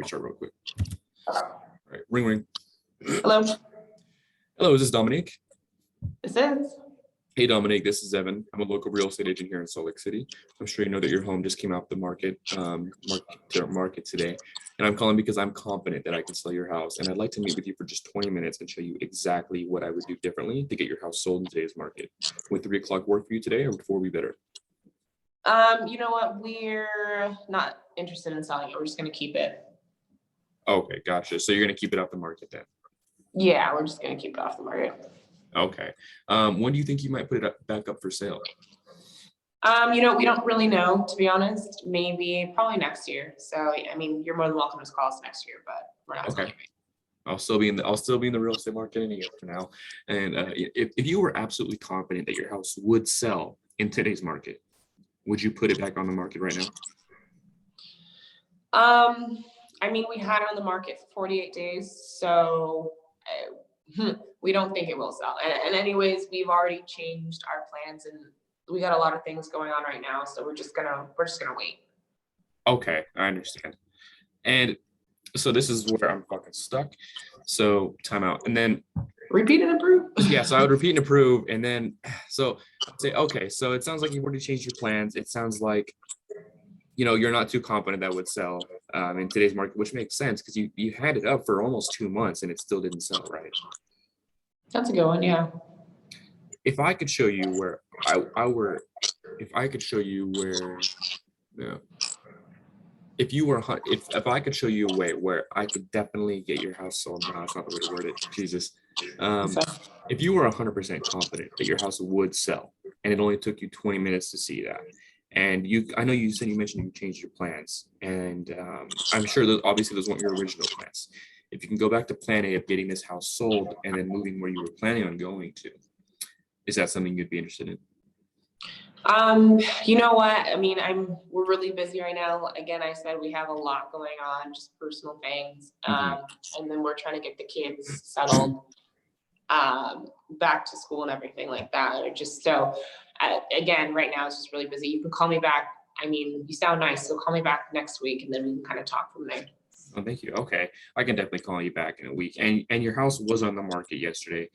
restart real quick. All right, ring, ring. Hello. Hello, is this Dominique? This is. Hey, Dominique, this is Evan. I'm a local real estate agent here in Salt Lake City. I'm sure you know that your home just came off the market today. And I'm calling because I'm confident that I can sell your house. And I'd like to meet with you for just 20 minutes and show you exactly what I would do differently to get your house sold in today's market. Would 3 o'clock work for you today, or would 4 be better? You know what? We're not interested in selling it. We're just going to keep it. Okay, gotcha. So you're going to keep it off the market then? Yeah, we're just going to keep it off the market. Okay. When do you think you might put it back up for sale? We don't really know, to be honest. Maybe probably next year. So, I mean, you're more than welcome to call us next year, but we're not. Okay. I'll still be in the real estate market in a year from now. And if you were absolutely confident that your house would sell in today's market, would you put it back on the market right now? I mean, we had it on the market for 48 days, so we don't think it will sell. And anyways, we've already changed our plans, and we got a lot of things going on right now, so we're just gonna wait. Okay, I understand. And so this is where I'm fucking stuck. So timeout, and then repeat and approve. Yeah, so I would repeat and approve, and then so say, okay, so it sounds like you've already changed your plans. It sounds like you're not too confident that would sell in today's market, which makes sense because you had it up for almost 2 months and it still didn't sell, right? That's a good one, yeah. If I could show you where if I could show you a way where I could definitely get your house sold. No, that's not the way to word it. Jesus. If you were 100% confident that your house would sell and it only took you 20 minutes to see that, and I know you mentioned you changed your plans, and I'm sure that obviously those weren't your original plans. If you can go back to plan A of getting this house sold and then moving where you were planning on going to, is that something you'd be interested in? You know what? I mean, we're really busy right now. Again, I said we have a lot going on, just personal things. And then we're trying to get the kids settled, back to school and everything like that. Again, right now it's just really busy. You can call me back. I mean, you sound nice, so call me back next week and then we can kind of talk from there. Oh, thank you. Okay. I can definitely call you back in a week. And your house was on the market yesterday.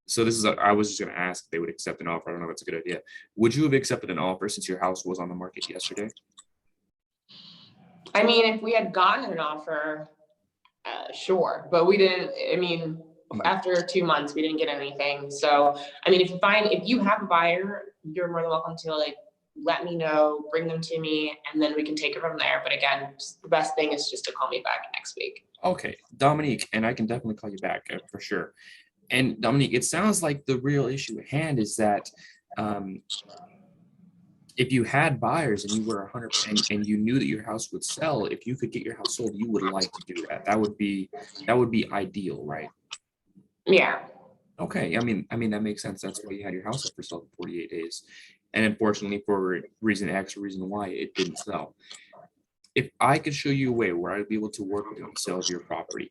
So I was just going to ask if they would accept an offer. I don't know if it's a good idea. Would you have accepted an offer since your house was on the market yesterday? I mean, if we had gotten an offer, sure, but we didn't. I mean, after 2 months, we didn't get anything. So, I mean, if you have a buyer, you're more than welcome to let me know, bring them to me, and then we can take it from there. But again, the best thing is just to call me back next week. Okay, Dominique, and I can definitely call you back for sure. And Dominique, it sounds like the real issue at hand is that if you had buyers and you were 100% and you knew that your house would sell, if you could get your house sold, you would like to do that. That would be ideal, right? Yeah. Okay. I mean that makes sense. That's why you had your house up for sale for 48 days. And unfortunately, for reason X or reason Y, it didn't sell. If I could show you a way where I'd be able to work on the sale of your property,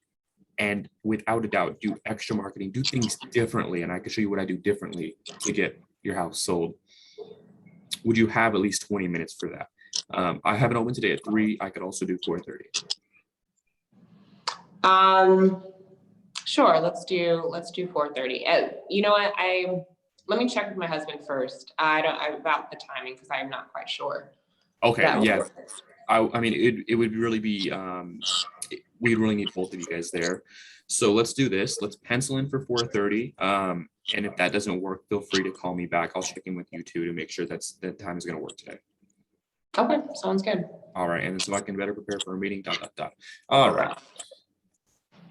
and without a doubt, do extra marketing, do things differently, and I can show you what I do differently to get your house sold, would you have at least 20 minutes for that? I have it open today at 3. I could also do 4:30. Sure. Let's do 4:30. You know what? Let me check with my husband first. About the timing because I'm not quite sure. Okay. Yeah. I mean, it would really be. We really need both of you guys there. So let's do this. Let's pencil in for 4:30. And if that doesn't work, feel free to call me back. I'll check in with you too to make sure that time is going to work today. Okay, sounds good. All right, and so I can better prepare for a meeting. All right.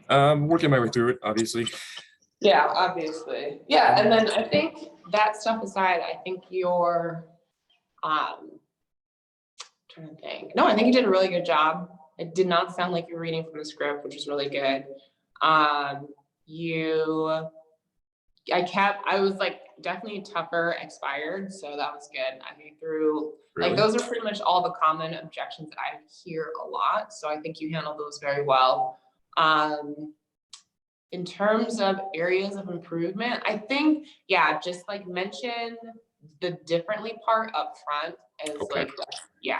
Working my way through it, obviously. Yeah, obviously. Yeah, and then I think that stuff aside, I think you're trying to think. No, I think you did a really good job. It did not sound like you were reading from the script, which is really good. I was definitely tougher expired, so that was good. I think through Really? those are pretty much all the common objections that I hear a lot. So I think you handled those very well. In terms of areas of improvement, I think, just mention the differently part up front is Okay.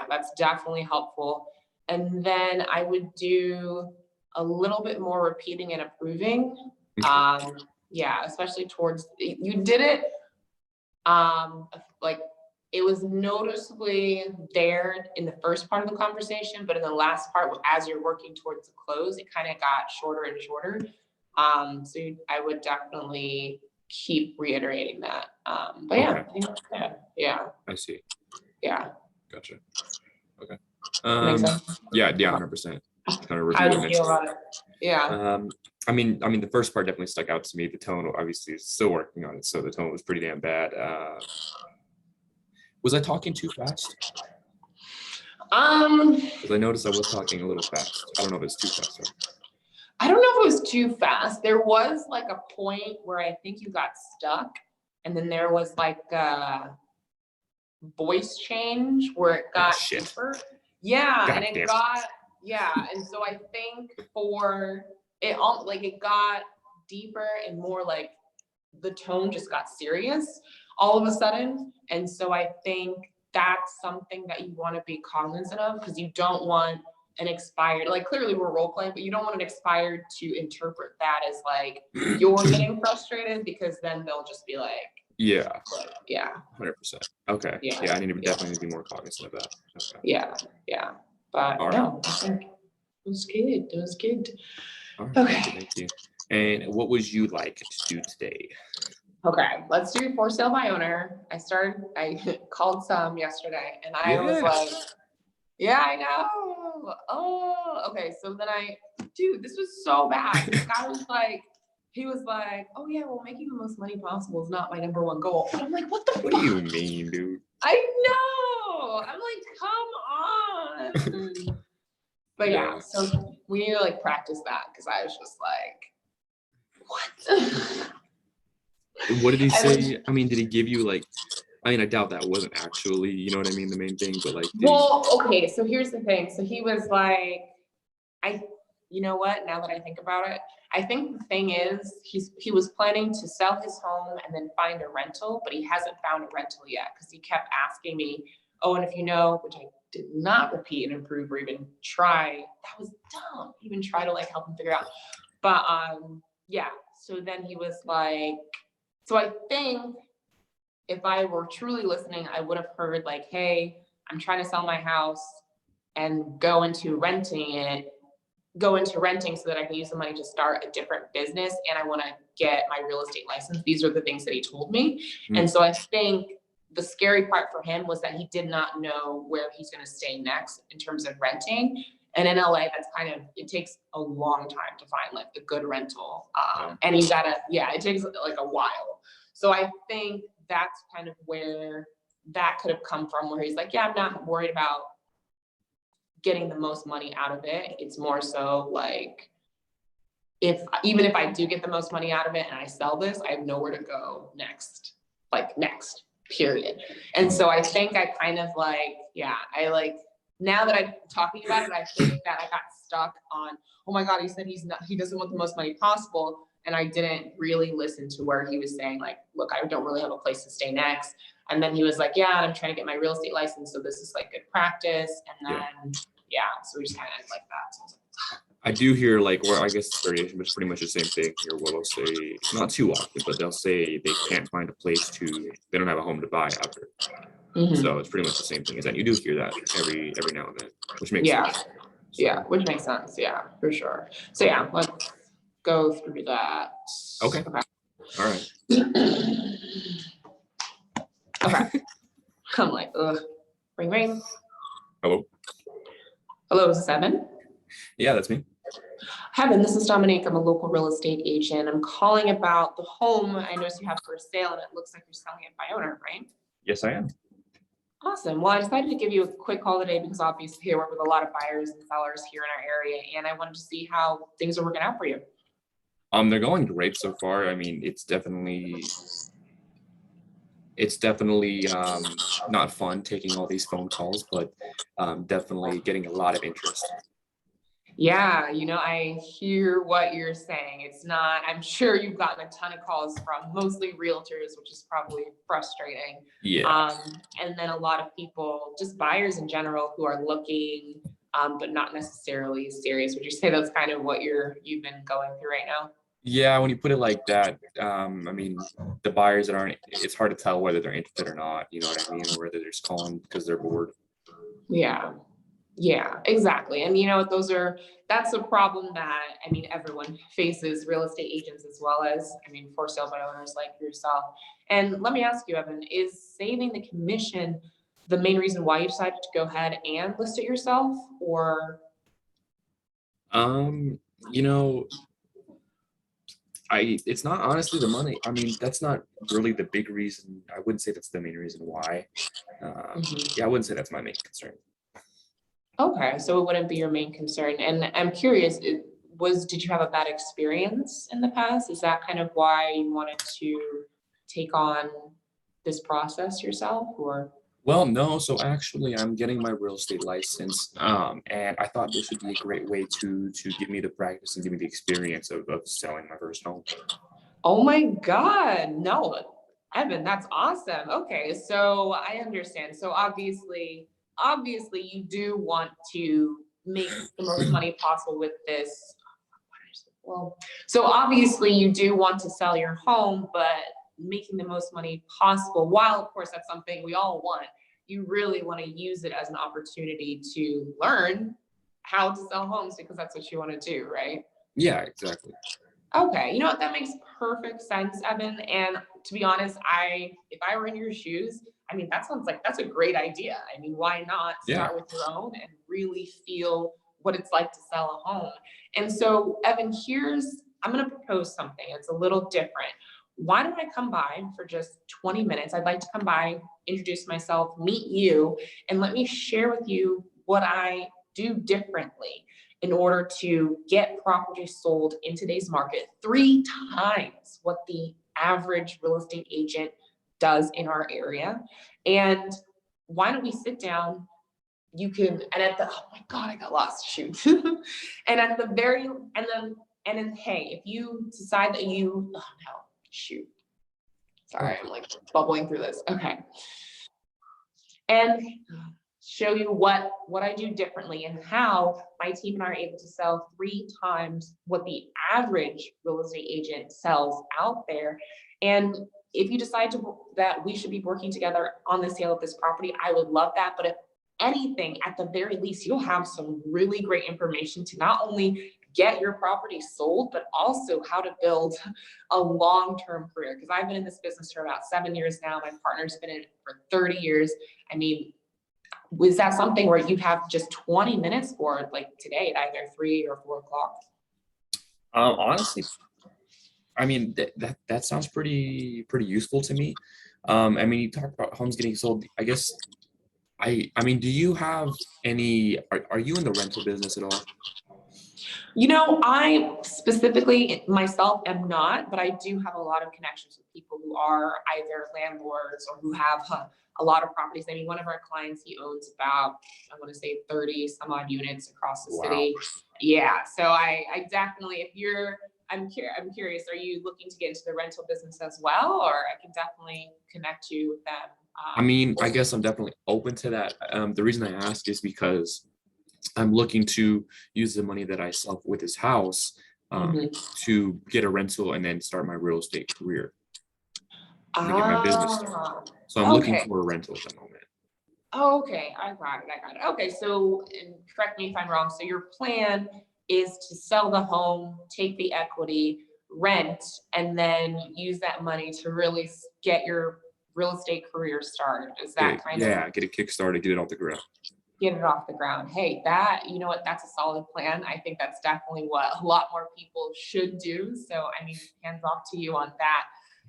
that's definitely helpful. And then I would do a little bit more repeating and approving. Yeah, especially towards, you did it, like, it was noticeably there in the first part of the conversation, but in the last part, as you're working towards the close, it kind of got shorter and shorter. So I would definitely keep reiterating that. But yeah, Okay. I think, yeah, I see. yeah. Gotcha. Okay. Makes sense. Yeah, 100%. Kind of How review do you feel about it? Yeah. I mean, the first part definitely stuck out to me. The tone, obviously, is still working on it, so the tone was pretty damn bad. Was I talking too fast? Because I noticed I was talking a little fast. I don't know if it's too fast. Though. I don't know if it was too fast. There was like a point where I think you got stuck, and then there was like a voice change where it got deeper. Yeah, God and it damn. got, yeah, and so I think for it, like it got deeper and more like the tone just got serious all of a sudden. And so I think that's something that you want to be cognizant of, because you don't want an expired, like clearly we're role playing, but you don't want an expired to interpret that as like you're getting frustrated, because then they'll just be like, yeah, 100%. Okay. Yeah, I need to definitely be more cognizant of that. Okay. Yeah. But all no, I think it was good. It was good. All right, Okay. thank you. And what would you like to do today? Okay, let's do for sale by owner. I called some yesterday and I was like, yeah, I know. Oh, okay. So then dude, this was so bad. This guy was like, he was like, oh yeah, well, making the most money possible is not my number one goal. And I'm like, what the fuck? What do you mean, dude? I know. I'm like, come on. But yeah, so we need to like practice that, because I was just like, what? What did he say? I mean, did he give you like, I mean, I doubt that wasn't actually, you know what I mean, the main thing, but like, Okay, so here's the thing. So he was like, you know what, now that I think about it, I think the thing is he was planning to sell his home and then find a rental, but he hasn't found a rental yet, because he kept asking me, oh, and if you know, which I did not repeat and improve or even try, that was dumb, even try to like help him figure out. But yeah, so then he was like, so I think if I were truly listening, I would have heard like, hey, I'm trying to sell my house and go into renting so that I can use the money to start a different business, and I want to get my real estate license. These are the things that he told me. And so I think the scary part for him was that he did not know where he's going to stay next in terms of renting. And in LA, that's it takes a long time to find like a good rental. And you gotta, it takes like a while. So I think that's kind of where that could have come from, where he's like, yeah, I'm not worried about getting the most money out of it. It's more so like, even if I do get the most money out of it and I sell this, I have nowhere to go next, period. And so I think I kind of like, now that I'm talking about it, I think that I got stuck on, oh my God, he said he doesn't want the most money possible. And I didn't really listen to where he was saying like, look, I don't really have a place to stay next. And then he was like, yeah, I'm trying to get my real estate license, so this is like good practice. And then, so we just kind of like that. So I was like, I do hear like, where I guess variation, but it's pretty much the same thing here. Where they'll say, not too often, but they'll say they can't find a place they don't have a home to buy after. So it's pretty much the same thing. Is that you do hear that every now and then, which makes sense. Yeah, which makes sense. Yeah, for sure. So yeah, let's go through that. Okay. All right. Okay. I'm like, ugh. Ring, ring. Hello. Hello, is this Evan? Yeah, that's me. Evan, this is Dominique. I'm a local real estate agent. I'm calling about the home I noticed you have for sale, and it looks like you're selling it by owner, right? Yes, I am. Awesome. Well, I decided to give you a quick call today because obviously I work with a lot of buyers and sellers here in our area, and I wanted to see how things are working out for you. They're going great so far. I mean, it's definitely not fun taking all these phone calls, but definitely getting a lot of interest. Yeah, I hear what you're saying. It's not, I'm sure you've gotten a ton of calls from mostly realtors, which is probably frustrating. Yeah. And then a lot of people, just buyers in general, who are looking but not necessarily serious. Would you say that's kind of what you've been going through right now? Yeah, when you put it like that, I mean, the buyers that aren't, it's hard to tell whether they're interested or not, you know what I mean? Or whether they're just calling because they're bored. Yeah. Yeah, exactly. And you know, that's a problem that, I mean, everyone faces, real estate agents as well as, I mean, for sale by owners like yourself. And let me ask you, Evan, is saving the commission the main reason why you decided to go ahead and list it yourself, or? Um, you know, it's not honestly the money. I mean, that's not really the big reason. I wouldn't say that's the main reason why. Mhm. Yeah, I wouldn't say that's my main concern. Okay, so it wouldn't be your main concern. And I'm curious, did you have a bad experience in the past? Is that kind of why you wanted to take on this process yourself, or? Well, no, so actually I'm getting my real estate license. And I thought this would be a great way to give me the practice and give me the experience of selling my first home. Oh my God, no, Evan, that's awesome. Okay, so I understand. So obviously you do want to make the most money possible with this. Well, so obviously you do want to sell your home, but making the most money possible, while of course that's something we all want, you really want to use it as an opportunity to learn how to sell homes because that's what you want to do, right? Yeah, exactly. Okay, you know what? That makes perfect sense, Evan. And to be honest, if I were in your shoes, I mean, that sounds like that's a great idea. I mean, why not Yeah. start with your own and really feel what it's like to sell a home? And so, Evan, I'm going to propose something. It's a little different. Why don't I come by for just 20 minutes? I'd like to come by, introduce myself, meet you, and let me share with you what I do differently in order to get properties sold in today's market 3 times what the average real estate agent does in our area. And why don't we sit down? Oh my God, I got lost, shoot. And at the very, and then, hey, if you decide that oh no, shoot. Sorry, I'm like bubbling through this. Okay. And show you what I do differently and how my team and I are able to sell 3 times what the average real estate agent sells out there. And if you decide that we should be working together on the sale of this property, I would love that. But if anything, at the very least, you'll have some really great information to not only get your property sold, but also how to build a long-term career. Because I've been in this business for about 7 years now. My partner's been in it for 30 years. I mean, was that something where you have just 20 minutes for, like today at either 3 or 4 o'clock? Honestly, I mean that sounds pretty useful to me. I mean, you talk about homes getting sold. I guess I mean, do you have any? Are you in the rental business at all? You know, I specifically myself am not, but I do have a lot of connections with people who are either landlords or who have a lot of properties. I mean, one of our clients, he owns about, I want to say 30 some odd units across the Wow. city. Yeah. So I definitely, I'm curious, are you looking to get into the rental business as well? Or I can definitely connect you with them. I mean, I guess I'm definitely open to that. The reason I ask is because I'm looking to use the money that I sell with this house Mhm. to get a rental and then start my real estate career to get my business started. So I'm looking Okay. for a rental at the moment. Okay, I got it. Okay, so, and correct me if I'm wrong, so your plan is to sell the home, take the equity, rent, and then use that money to really get your real estate career started. Is that kind of Get it kickstarted, get it off the ground. get it off the ground? Hey, you know what, that's a solid plan. I think that's definitely what a lot more people should do. So, I mean, hands off to you on that.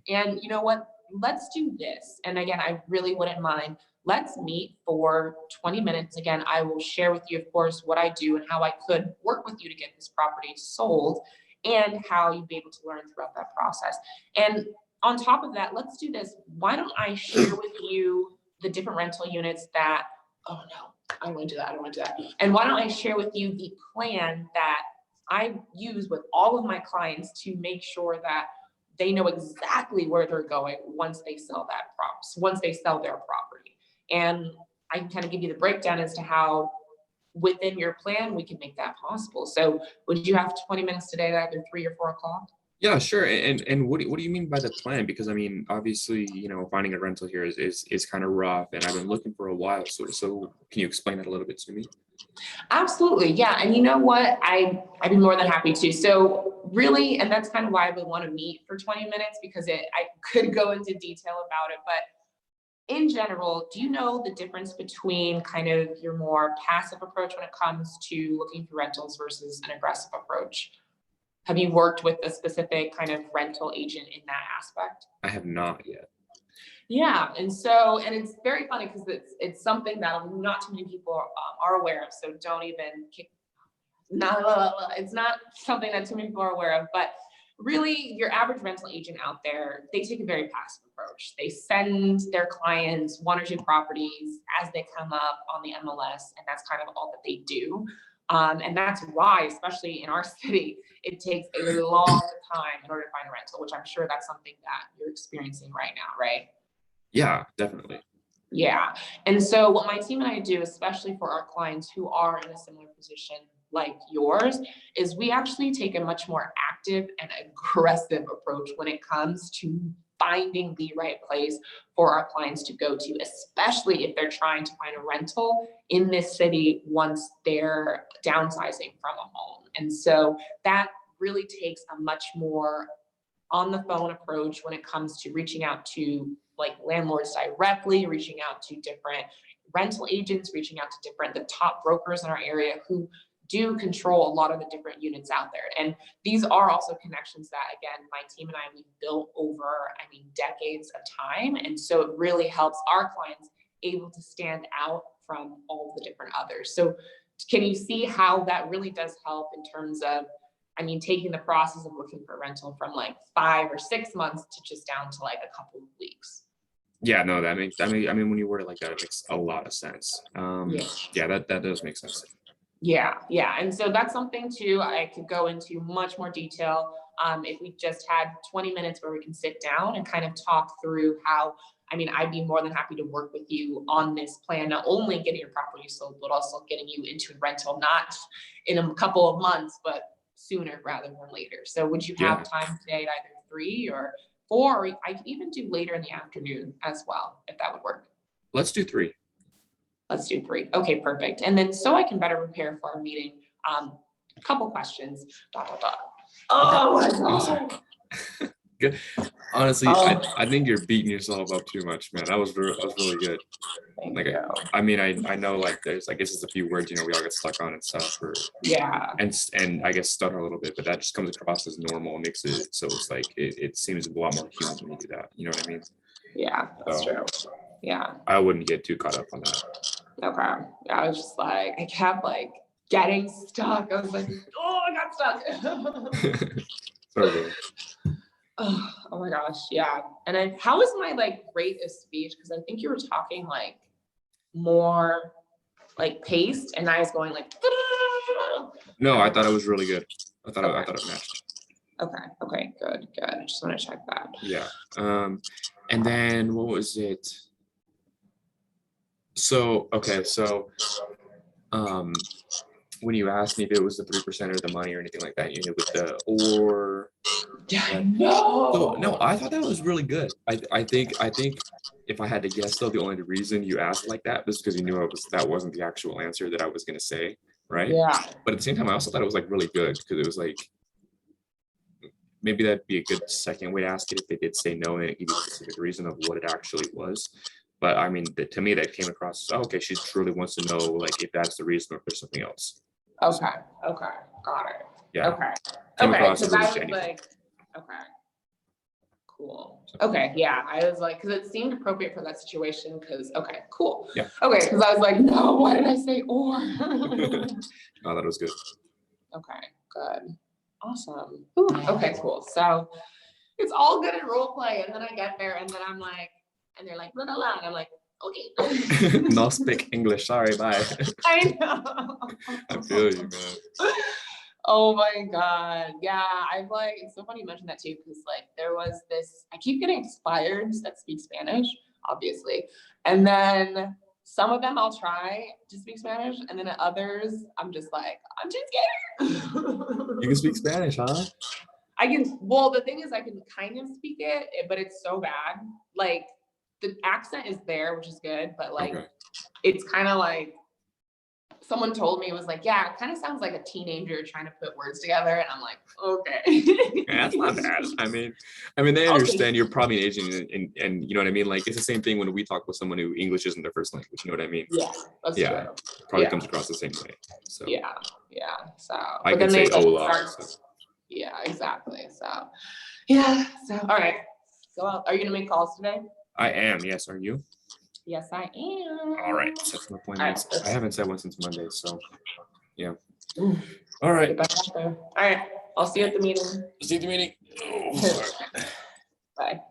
And you know what? Let's do this. And again, I really wouldn't mind. Let's meet for 20 minutes. Again, I will share with you, of course, what I do and how I could work with you to get this property sold and how you'd be able to learn throughout that process. And on top of that, let's do this. Why don't I share with you the different rental units that, oh no, I don't want to do that. I don't want to do that. And why don't I share with you the plan that I use with all of my clients to make sure that they know exactly where they're going once they sell once they sell their property. And I can kind of give you the breakdown as to how within your plan, we can make that possible. So would you have 20 minutes today at either 3 or 4 o'clock? Yeah, sure. And what do you mean by the plan? Because I mean, obviously, finding a rental here is kind of rough, and I've been looking for a while. So can you explain that a little bit to me? Absolutely. Yeah. And you know what? I'd be more than happy to. So really, and that's kind of why I would want to meet for 20 minutes, because I could go into detail about it, but in general, do you know the difference between kind of your more passive approach when it comes to looking for rentals versus an aggressive approach? Have you worked with a specific kind of rental agent in that aspect? I have not yet. Yeah, and so, and it's very funny because it's something that not too many people are aware of. So don't even kick. It's not something that too many people are aware of. But really, your average rental agent out there, they take a very passive approach. They send their clients 1 or 2 properties as they come up on the MLS, and that's kind of all that they do. And that's why, especially in our city, it takes a long time in order to find a rental, which I'm sure that's something that you're experiencing right now, right? Yeah, definitely. Yeah. And so what my team and I do, especially for our clients who are in a similar position like yours, is we actually take a much more active and aggressive approach when it comes to finding the right place for our clients to go to, especially if they're trying to find a rental in this city once they're downsizing from a home. And so that really takes a much more on the phone approach when it comes to reaching out to like landlords directly, reaching out to different rental agents, reaching out to the top brokers in our area who do control a lot of the different units out there. And these are also connections that, again, my team and we've built over, decades of time. And so it really helps our clients able to stand out from all the different others. So can you see how that really does help in terms of, taking the process of looking for a rental from like 5 or 6 months to just down to like a couple of weeks? Yeah, no, that makes, when you word it like that, it makes a lot of sense. Yeah, that does make sense. Yeah. And so that's something too, I could go into much more detail. If we just had 20 minutes where we can sit down and kind of talk through how, I'd be more than happy to work with you on this plan, not only getting your property sold, but also getting you into a rental, not in a couple of months, but sooner rather than later. So would you have time today at either 3 or 4, or I could even do later in the afternoon as well, if that would work? Let's do 3. Let's do 3. Okay, perfect. And then so I can better prepare for our meeting, a couple questions. Oh my God. Awesome. Good. Honestly, I think you're beating yourself up too much, man. That was really good. Thank Like, you. I know like there's, I guess it's a few words, we all get stuck on and stuff, and I guess stutter a little bit, but that just comes across as normal and makes it so it's like it seems a lot more human when you do that. You know what I mean? Yeah, that's true. Yeah. I wouldn't get too caught up on that. Okay. I was just like, I kept like getting stuck. I was like, oh, I got stuck. Totally. Oh my gosh. Yeah. And how was my like rate of speech? Because I think you were talking like more like paced, and I was going like. No, I thought it was really good. I thought it matched. Okay. Good. I just want to check that. Yeah. And then what was it? So when you asked me if it was the 3% or the money or anything like that, with the or. Yeah, no. So, no, I thought that was really good. I think if I had to guess though, the only reason you asked like that was because you knew that wasn't the actual answer that I was gonna say, right? Yeah. But at the same time, I also thought it was like really good because it was like maybe that'd be a good second way to ask it if they did say no and give you a specific reason of what it actually was. But to me, that came across, okay, she truly wants to know like if that's the reason or if there's something else. Okay, got it. Yeah. Okay. Came across Because as really I was genuine. like, okay, cool. Okay, yeah, I was like, because it seemed appropriate for that situation. Because okay, cool. Yeah. Okay, because I was like, no, why did I say or? Oh, that was good. Okay, good, awesome. Ooh, okay, cool. So it's all good in role play, and then I get there, and then I'm like, and they're like, blah, blah, blah, and I'm like, okay. No speak English. Sorry, bye. I know. I feel you, man. Oh my God. Yeah. It's so funny you mentioned that too, because like there was this, I keep getting expireds that speak Spanish, obviously. And then some of them I'll try to speak Spanish, and then others, I'm just like, I'm too scared. You can speak Spanish, huh? Well, the thing is I can kind of speak it, but it's so bad. Like the accent is there, which is good, but like, Okay. it's kind of like, someone told me, it was like, yeah, it kind of sounds like a teenager trying to put words together. And I'm like, okay. Yeah, that's not bad. I mean, they understand you're probably an Asian, and you know what I mean. Like it's the same thing when we talk with someone who English isn't their first language. You know what I mean? Yeah, that's Yeah. true. Probably Yeah. comes across the same way. So Yeah, yeah. So I but can then they say like hola. start- So. Yeah, exactly. So yeah. So all right. Go out. Are you gonna make calls today? I am. Yes. Are you? Yes, I am. All right. Set some appointments. All right. I haven't set one since Monday. So yeah. Ooh, All right. get back out there. All right. I'll see you at the meeting. See you at the meeting. Bye.